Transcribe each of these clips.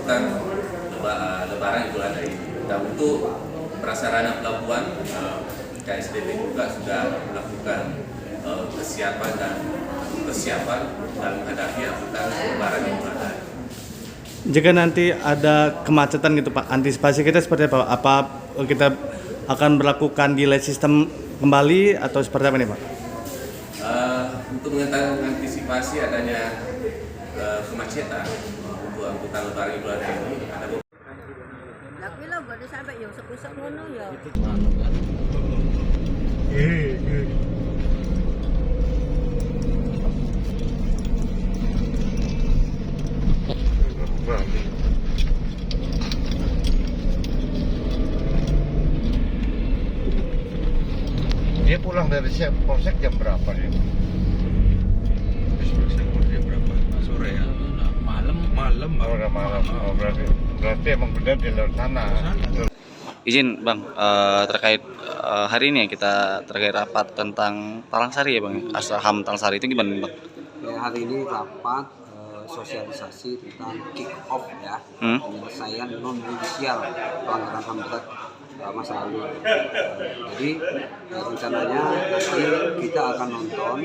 seputar Lebaran Idul Adha ini. Dan untuk prasarana pelabuhan, KSDP juga sudah melakukan persiapan dalam menghadapi angkutan Lebaran Idul Adha. Jika nanti ada kemacetan gitu Pak, antisipasi kita seperti apa? Apa kita akan berlakukan delay sistem kembali atau seperti apa nih Pak? Untuk mengantisipasi adanya kemacetan untuk angkutan Lebaran Idul Adha ini ada Tapi lo gak ada sampai yang sekusek ngono ya. Dia pulang dari Polsek jam berapa dia? Jam berapa? Sore ya? Malam. Oh, udah malam. Oh, berarti emang benar di luar sana. Izin Bang, terkait hari ini kita terkait rapat tentang Talang Sari ya Bang, Ashram Talang Sari itu gimana Bang? Ya, hari ini rapat sosialisasi tentang kick off ya, penyelesaian non judicial pelanggaran HAM berat masa lalu. Jadi rencananya nanti kita akan nonton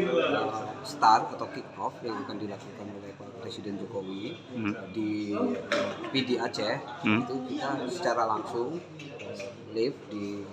start atau kick off yang akan dilakukan oleh Pak Presiden Jokowi di PD Aceh. Itu kita secara langsung live di